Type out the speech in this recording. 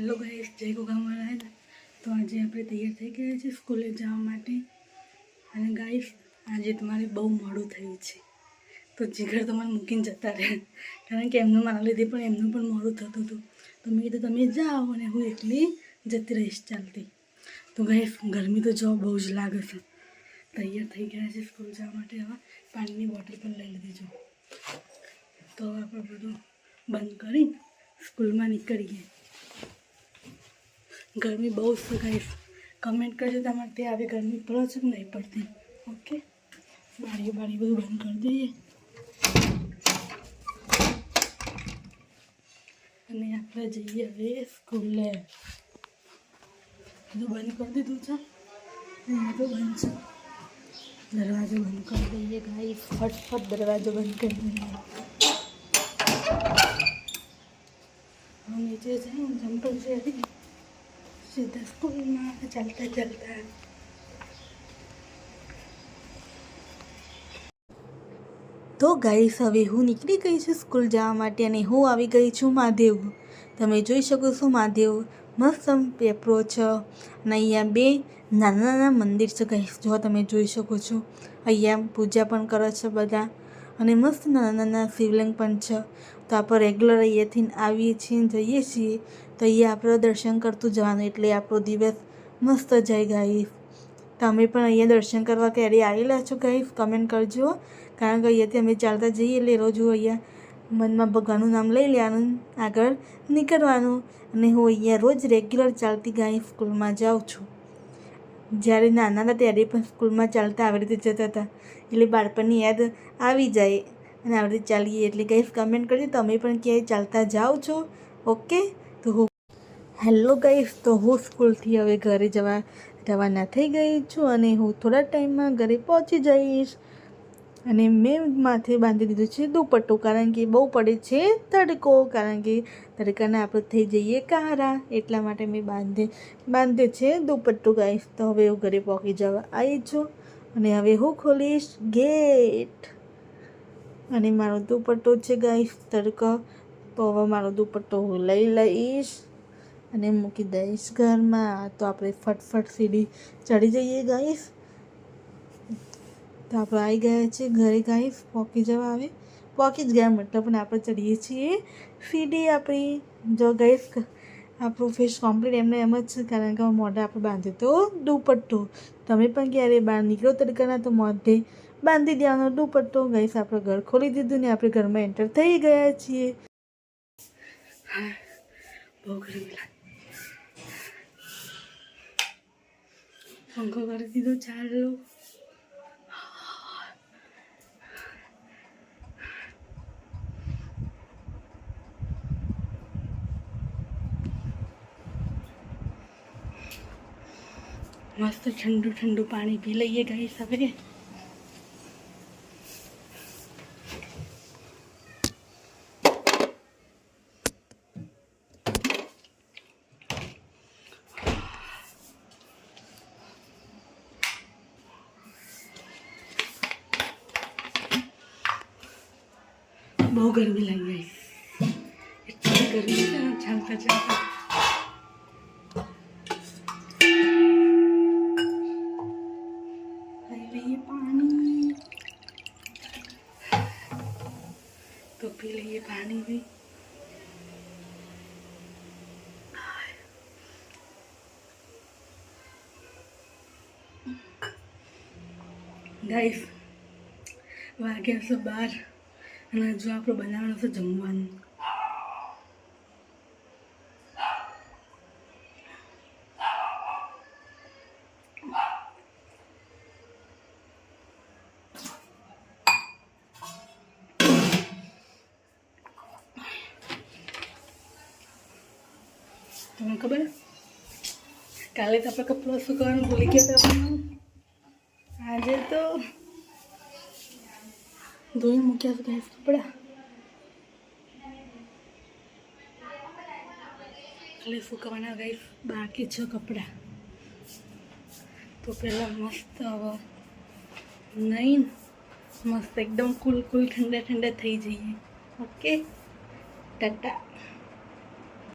Hello guys, જય ગોગામાળા. તો આજે આપણે તૈયાર થઈ ગયા છે સ્કૂલે જવા માટે. અને ગાઈસ, આજે તમારે બહુ મોડું થયું છે, તો જીગર તમારે મૂકીને જતા રહે, કારણ કે એમનું મારા લીધે પણ એમનું પણ મોડું થતું હતું. તો મેં કીધું તમે જાઓ અને હું એકલી જતી રહીશ ચાલતી. તો ગાઈસ, ગરમી તો જો બહુ જ લાગે છે. તૈયાર થઈ ગયા છે સ્કૂલ જવા માટે. હવે પાણીની બોટલ પણ લઈ લીધી જો. તો આપણે બધું બંધ કરી સ્કૂલમાં નીકળીએ. ગરમી બહુ છે ગાઈસ. કમેન્ટ કરજો તમારે ત્યાં આવી ગરમી પડે છે કે નહીં પડતી. ઓકે, બારી બધું બંધ કરી દઈએ અને આપણે જઈએ હવે સ્કૂલે. બધું બંધ કરી દીધું છે. અહીંયા તો બંધ છે. દરવાજો બંધ કરી દઈએ ગાઈસ. ફટફટ દરવાજો બંધ કરી દઈએ. નીચે જઈને જમ્પર છે સીધા સ્કૂલમાં ચાલતા. તો ગાઈસ, હવે હું નીકળી ગઈ છું સ્કૂલ જવા માટે અને હું આવી ગઈ છું મહાદેવ. તમે જોઈ શકો છો મહાદેવ મસ્ત પેપરો છે અને અહીંયા બે નાના મંદિર છે ગાઈસ. જો તમે જોઈ શકો છો, અહીંયા પૂજા પણ કરે છે બધા અને મસ્ત નાના શિવલિંગ પણ છે. તો આપણે રેગ્યુલર અહીંયાથી આવીએ છીએ, જઈએ છીએ, તો અહીંયા આપણે દર્શન કરતું જવાનું, એટલે આપણો દિવસ મસ્ત જાય ગાઈસ. તમે પણ અહીંયા દર્શન કરવા ક્યારે આવેલા છો ગાઈસ? કમેન્ટ કરજો, કારણ કે અહીંયાથી અમે ચાલતા જઈએ એટલે રોજ હું અહીંયા મનમાં ભગવાનનું નામ લઈ લેવાનું, આગળ નીકળવાનું. અને હું અહીંયા રોજ રેગ્યુલર ચાલતી ગાઈસ સ્કૂલમાં જાઉં છું. જ્યારે નાના હતા ત્યારે પણ સ્કૂલમાં ચાલતા આવી રીતે જતા હતા, એટલે બાળપણની યાદ આવી જાય અને આવી રીતે ચાલીએ. એટલે ગાઈસ કમેન્ટ કરજો તમે પણ ક્યાંય ચાલતા જાઓ છો. ઓકે, તો હું હેલો ગાઈસ, તો હું સ્કૂલથી હવે ઘરે રવાના થઈ ગઈ છું અને હું થોડા ટાઈમમાં ઘરે પહોંચી જઈશ. અને મેં માથે બાંધી દીધું છે દુપટ્ટો, કારણ કે બહુ પડે છે તડકો, કારણ કે તડકાને આપણે થઈ જઈએ કારા, એટલા માટે મેં બાંધે છે દુપટ્ટો ગાઈસ. તો હવે હું ઘરે પહોંચી જવા આવી છું અને હવે હું ખોલીશ ગેટ. અને મારો દુપટ્ટો છે ગાઈસ તડકો, તો હવે મારો દુપટ્ટો હું લઈ લઈશ અને મૂકી દઈશ ઘરમાં. તો આપણે ફટફટ સીડી ચડી જઈએ ગાઈસ. તો આપણે આવી ગયા છીએ ઘરે ગાઈસ. પહોંચી જ ગયા મતલબ, પણ આપણે ચડીએ છીએ સીડી આપણી. જો ગાઈસ, આપણું ફેસ કમ્પ્લીટ એમને એમ જ છે, કારણ કે મોઢે આપણે બાંધ્યું તો દુપટ્ટો. તમે પણ ક્યારે બહાર નીકળો તડકાના તો મોઢે બાંધી દેવાનો દુપટ્ટો. ગાઈસ, આપણે ઘર ખોલી દીધું ને આપણે ઘરમાં એન્ટર થઈ ગયા છીએ. હા, બહુ ગરમી લાગે. પંખો કરી દીધો ચાલો. મસ્ત ઠંડુ પાણી પી લઈએ ગાઈસ હવે. બહુ ગરમી લાગી ગઈ, એટલી ગરમી છે ચાલતા. પાણી તો પી લઈએ પાણી બી. ગાઈસ, વાગ્યા છે 12 અને હજુ આપણે બનાવવાનું છે જમવાનું. તમને ખબર, કાલે તો આપણે કપડો સુકવવાનું ભૂલી ગયા હતા. આજે તો ધોઈ મૂક્યા છે ગાઈસ કપડા. ખાલી સુકવવાના ગાઈસ બાકી છે કપડા. તો પહેલાં મસ્ત હવે નહીં, મસ્ત એકદમ કુલ ઠંડા થઈ જઈએ. ઓકે, ટાટા.